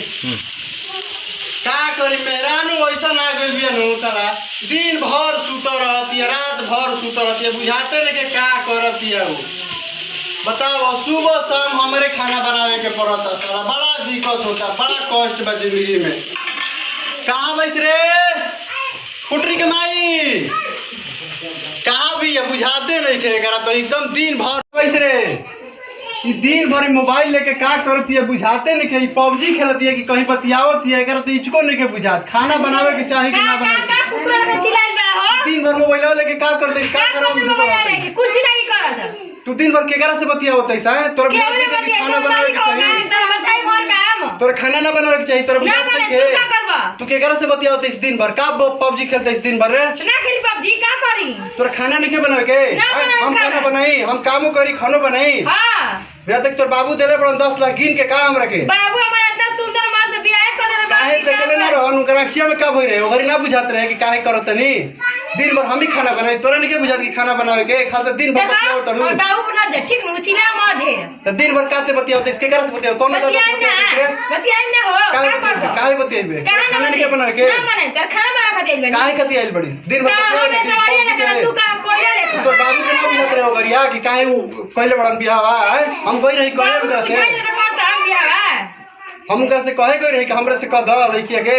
का करी मेहरानू ऐसा ना गइल बिया नु साला दिन भर सुत रहती है रात भर सुत रहती है बुझाते नहीं के का करती है वो बताओ सुबह शाम हमारे खाना बनावे के पड़ता साला बड़ा दिक्कत होता बड़ा कष्ट बा जिंदगी में। कहाँ बैस रे फुटरी के माई कहाँ भी है बुझाते नहीं थे करा तो एकदम दिन भर बैस रे दिन भर मोबाइल लेके का करती है बुझाते नहीं के पबजी खेलती है कि कहीं बतियावती है तो इसको नहीं के बुझात खाना बनावे के चाहिए कि ना बनावे दिन भर मोबाइल लेके का करते का करो कुछ नहीं करत तू दिन भर केकरा से बतियावत है साहब तोर बुझात नहीं कि खाना बनावे के चाहिए तोर खाना ना बनावे के चाहिए तोर बुझात नहीं के तू केकरा से बतियावत है इस दिन भर का पबजी खेलते इस दिन भर रे ना खेली पबजी का करी तोर खाना नहीं के बनावे के हम खाना बनाई हम कामो करी खानो बनाई हां भैया तक तोर बाबू देले बड़न 10 लाख गिन के का हम रखे बाबू हमारा इतना सुंदर मां से बियाह कर देले काहे देखले ना रहन ओकरा अखिया में का भई रहे ओकरी ना बुझात रहे कि काहे करत तनी दिन भर हम ही खाना बनाई तोरा नहीं के बुझात कि खाना बनावे के खाली दिन भर बतियाओ तनु बाबू बना जे ठीक नु छिला मधे त दिन भर काते बतियाओ त इसके कारण से बतियाओ कौन ना बतियाई ना हो का करबो काहे बतियाइबे खाना नहीं के बनावे के ना बनाई त खाना बना खा देल काहे कति आइल बड़ी दिन भर बतियाओ तू काम कोइला ले तो बाबू के ना बुझात रहे ओकरिया कि काहे कइले बड़न बियाह हम कोई रही कहे उनका से हम उनका से कहे गई रही कि हमरा से कह द लइकिया के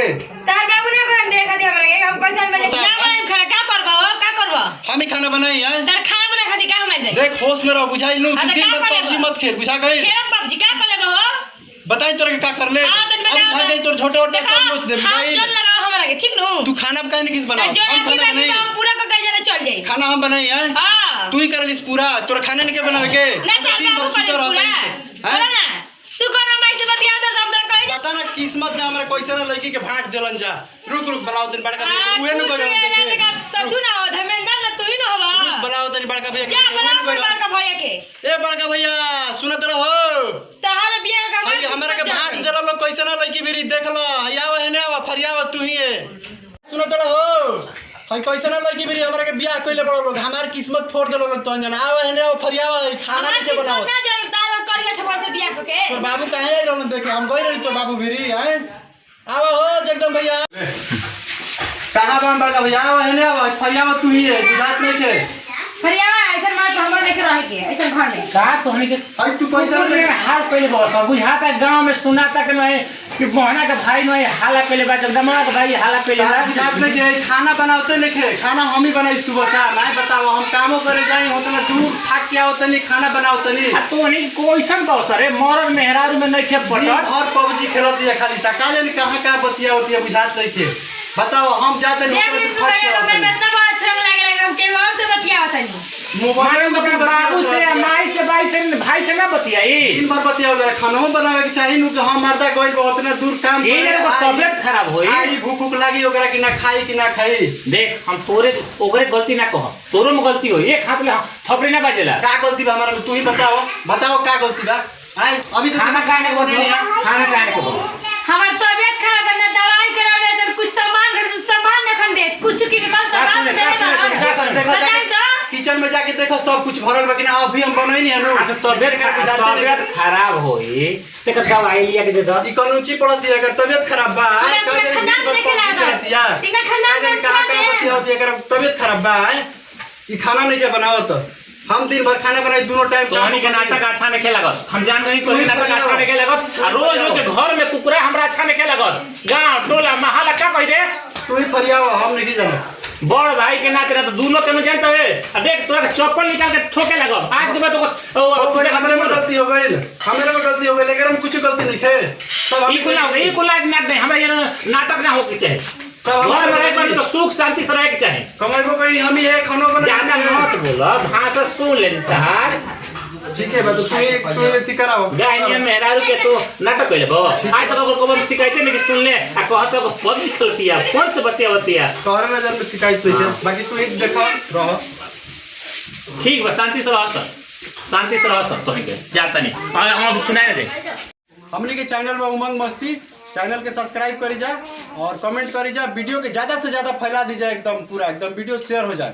तार बाबू ने बन देखा दे हमरा के हम कैसे बजे ना बनाई खाना का करबो हम ही खाना बनाई है तार खाना बना खाती का हम देख होश में रहो बुझाई नु तू दिन भर पबजी मत खेल बुझा गई खेल पबजी का कर ले हो बताई तोरे के का कर ले अब भाग गई तोर छोटे छोटे सब नोच दे बुझाई हां चल लगाओ हमरा के ठीक नु तू खाना काहे नहीं किस बनाओ हम खाना बनाई हम पूरा का कई जने चल जाई खाना हम बनाई है हां तू ही कर लिस पूरा तोर खाना नहीं के बनावे के दिन भर सुतो रहता है ना तू कोन भाई से बतिया दे हम कहि पता ना किस्मत में हमरा कैसे ना लड़की के भाट देलन जा रुक रुक बनाओ दिन बड़का उहे न कर देखे सतु ना हो धर्मेंद्र ना तू ही न होबा बनाओ दिन बड़का भैया जा बनाओ बड़का भैया के ए बड़का भैया सुनत रहो तहार बियाह का भाई हमरा के भाट देला लोग कैसे ना लड़की बेरी देख लो आवा है ना फरियावा तू ही है सुनत रहो हाय कैसे ना लड़की बेरी हमरा के बियाह कइले बड़ लोग हमार किस्मत फोड़ देलो लोग तो जना आवा है ना फरियावा खाना नहीं के बनाओ तो बाबू कहाँ आई रहन देखे हम गई रही तो बाबू भिरी हैं आवा हो जगदम भैया कहाँ बन बड़का भैया आवा है ना फरियावा तू ही है बुझात नहीं के फरियावा ऐसा मार तो हमर देख रहे के ऐसा घर में का तोहनी के आई तू कैसे में हाल पहले बस बुझाता गांव में सुनाता के नहीं कि बहना के भाई नहीं हाला पहले बा जगदमा के भाई हाला पहले बुझात नहीं के खाना बनाते नहीं के खाना हम ही बनाई सुबह से नहीं बताओ हम कामों करे जाई होत ना दूर थाक के आवत नहीं खाना बनाओ तनी तोहनी कोइसन बसर है मरद मेहरारू में नहीं खे पटत और पबजी खेलत है खाली सकाले ने कहां का बतिया होती है बुझात नहीं के बताओ हम जाते नहीं खर्च मोबाइल में बाबू से माई से भाई से भाई से ना बतियाई दिन भर बतिया वगैरह खाना बनावे के चाहिए नु हम मरदा गइल बहुत ना दूर काम ये तबियत खराब होई आई भूख भूख लागी ओकरा कि ना खाई कि ना खाई देख हम तोरे ओकरे गलती ना कह तोरो में गलती होई एक हाथ ले थपड़ी ना बाजेला का गलती बा हमारा तू ही बताओ बताओ का गलती बा आई अभी तो खाना खाने को खाना खाने को हमार तबियत खराब है ना दवाई करावे तो कुछ सामान खरीद सामान न खन दे कुछ की निकाल दवा किचन में जाके देखो सब कुछ भरल बा कि ना अभी हम बनई नहीं है अच्छा तबियत खराब होई ते दवाई लिया के दे दो ई कनुची पड़त दिया अगर तबियत खराब बा का दिन दिन पर पहुंच दिया तीन खाना में का बतिया होती अगर तबियत खराब बा ई खाना नहीं के बनाओ तो हम दिन भर खाना बनाई दोनों टाइम तोहनी के नाटक अच्छा नहीं लागत हम जान गई तोहनी नाटक अच्छा नहीं लागत आ रोज रोज घर में कुकुरा हमरा अच्छा नहीं लागत गांव टोला महल का कह दे तू ही फरियाओ हम नहीं जानो बड़ भाई के नाते तो दोनों के न जानते है आ देख तोरा चप्पल निकाल के ठोके लगब आज के बाद तो हमरे में गलती हो गई हमरे में गलती हो गई लेकिन हम कुछ गलती नहीं खे सब ई कुला नाटक नहीं हमरा ये नाटक ना हो के चाहिए घर में रहे तो सुख शांति से रहे के चाहिए कमाइबो कहीं हम ये खाना बना ज्यादा मत बोल भाषा सुन ले तार ठीक है बात तू ये ठीक कराओ गायनियन मेहरारू के तो नाटक कइले बो आज तक को हम शिकायत नहीं कि सुन ले आ कहत को पबजी खेलती है फोन से बतिया तोरे नजर में शिकायत तो है बाकी तू एक देखा रह ठीक बा शांति से रह सब तो के जाता नहीं हम सुनाए ना जाए हमनी के चैनल में उमंग मस्ती चैनल के सब्सक्राइब करी जा और कमेंट करी जा वीडियो के ज्यादा से ज्यादा फैला दी जाए एकदम पूरा एकदम वीडियो शेयर हो जाए।